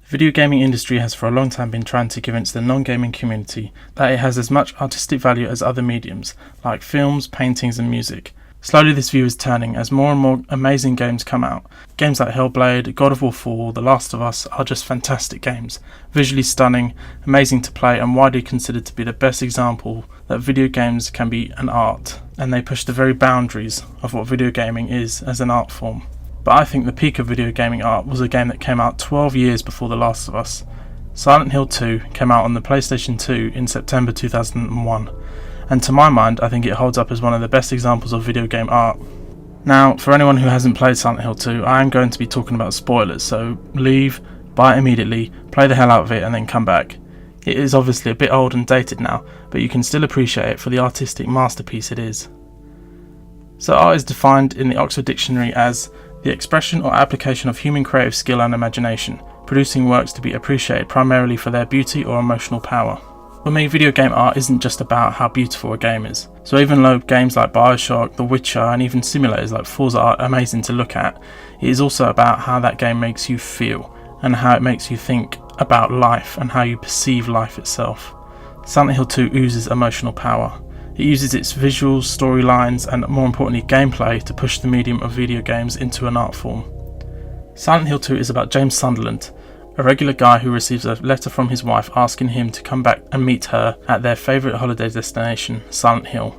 The video gaming industry has for a long time been trying to convince the non-gaming community that it has as much artistic value as other mediums, like films, paintings and music. Slowly this view is turning as more and more amazing games come out. Games like Hellblade, God of War 4, The Last of Us are just fantastic games, visually stunning, amazing to play and widely considered to be the best example that video games can be an art, and they push the very boundaries of what video gaming is as an art form. But I think the peak of video gaming art was a game that came out 12 years before The Last of Us. Silent Hill 2 came out on the PlayStation 2 in September 2001, and to my mind I think it holds up as one of the best examples of video game art. Now, for anyone who hasn't played Silent Hill 2, I am going to be talking about spoilers, so leave, buy it immediately, play the hell out of it and then come back. It is obviously a bit old and dated now, but you can still appreciate it for the artistic masterpiece it is. So art is defined in the Oxford Dictionary as the expression or application of human creative skill and imagination, producing works to be appreciated primarily for their beauty or emotional power. For me, video game art isn't just about how beautiful a game is. So even though games like Bioshock, The Witcher and even simulators like Forza are amazing to look at, it is also about how that game makes you feel and how it makes you think about life and how you perceive life itself. Silent Hill 2 oozes emotional power. It uses its visuals, storylines and more importantly gameplay to push the medium of video games into an art form. Silent Hill 2 is about James Sunderland, a regular guy who receives a letter from his wife asking him to come back and meet her at their favourite holiday destination, Silent Hill.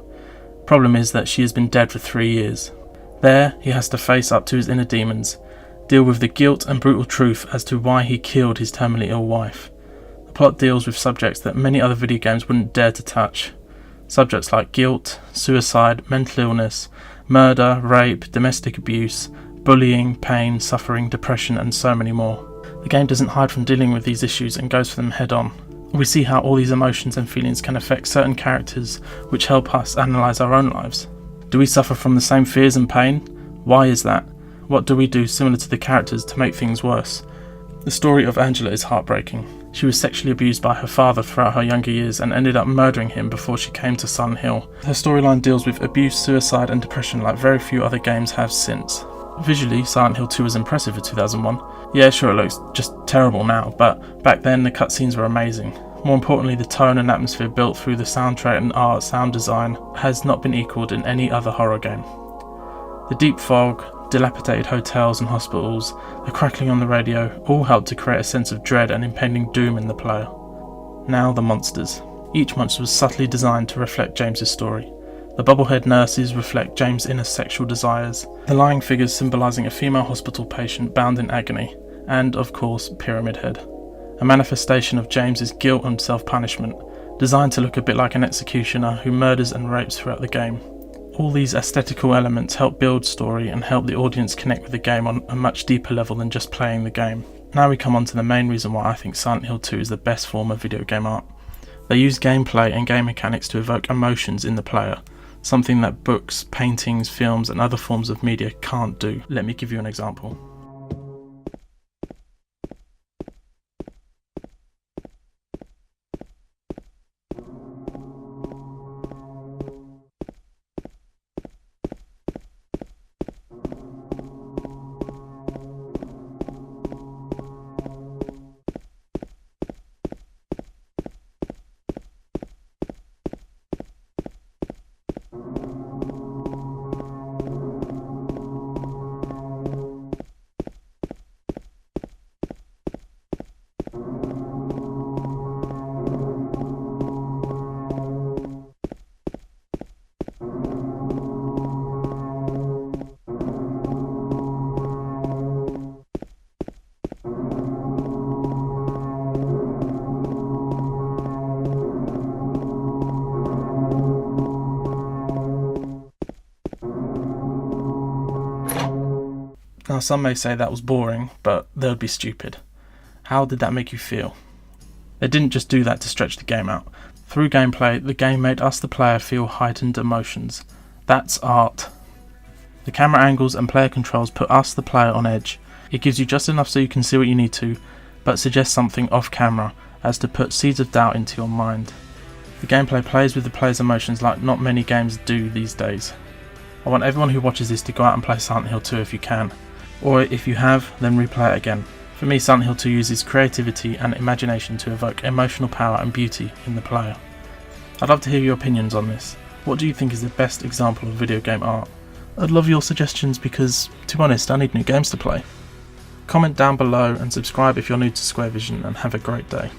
Problem is that she has been dead for 3 years. There, he has to face up to his inner demons, deal with the guilt and brutal truth as to why he killed his terminally ill wife. The plot deals with subjects that many other video games wouldn't dare to touch. Subjects like guilt, suicide, mental illness, murder, rape, domestic abuse, bullying, pain, suffering, depression and so many more. The game doesn't hide from dealing with these issues and goes for them head on. We see how all these emotions and feelings can affect certain characters which help us analyse our own lives. Do we suffer from the same fears and pain? Why is that? What do we do similar to the characters to make things worse? The story of Angela is heartbreaking. She was sexually abused by her father throughout her younger years and ended up murdering him before she came to Silent Hill. Her storyline deals with abuse, suicide and depression like very few other games have since. Visually, Silent Hill 2 was impressive for 2001. Yeah, sure, it looks just terrible now, but back then the cutscenes were amazing. More importantly, the tone and atmosphere built through the soundtrack and art sound design has not been equalled in any other horror game. The deep fog, dilapidated hotels and hospitals, the crackling on the radio, all helped to create a sense of dread and impending doom in the player. Now the monsters. Each monster was subtly designed to reflect James's story. The bobblehead nurses reflect James' inner sexual desires, the lying figures symbolising a female hospital patient bound in agony, and, of course, Pyramid Head, a manifestation of James's guilt and self-punishment, designed to look a bit like an executioner who murders and rapes throughout the game. All these aesthetical elements help build story and help the audience connect with the game on a much deeper level than just playing the game. Now we come on to the main reason why I think Silent Hill 2 is the best form of video game art. They use gameplay and game mechanics to evoke emotions in the player, something that books, paintings, films and other forms of media can't do. Let me give you an example. Now some may say that was boring, but they would be stupid. How did that make you feel? They didn't just do that to stretch the game out. Through gameplay, the game made us the player feel heightened emotions. That's art. The camera angles and player controls put us the player on edge. It gives you just enough so you can see what you need to, but suggests something off camera as to put seeds of doubt into your mind. The gameplay plays with the player's emotions like not many games do these days. I want everyone who watches this to go out and play Silent Hill 2 if you can. Or if you have, then replay it again. For me, Silent Hill 2 uses creativity and imagination to evoke emotional power and beauty in the player. I'd love to hear your opinions on this. What do you think is the best example of video game art? I'd love your suggestions because, to be honest, I need new games to play. Comment down below and subscribe if you're new to Square Vision, and have a great day.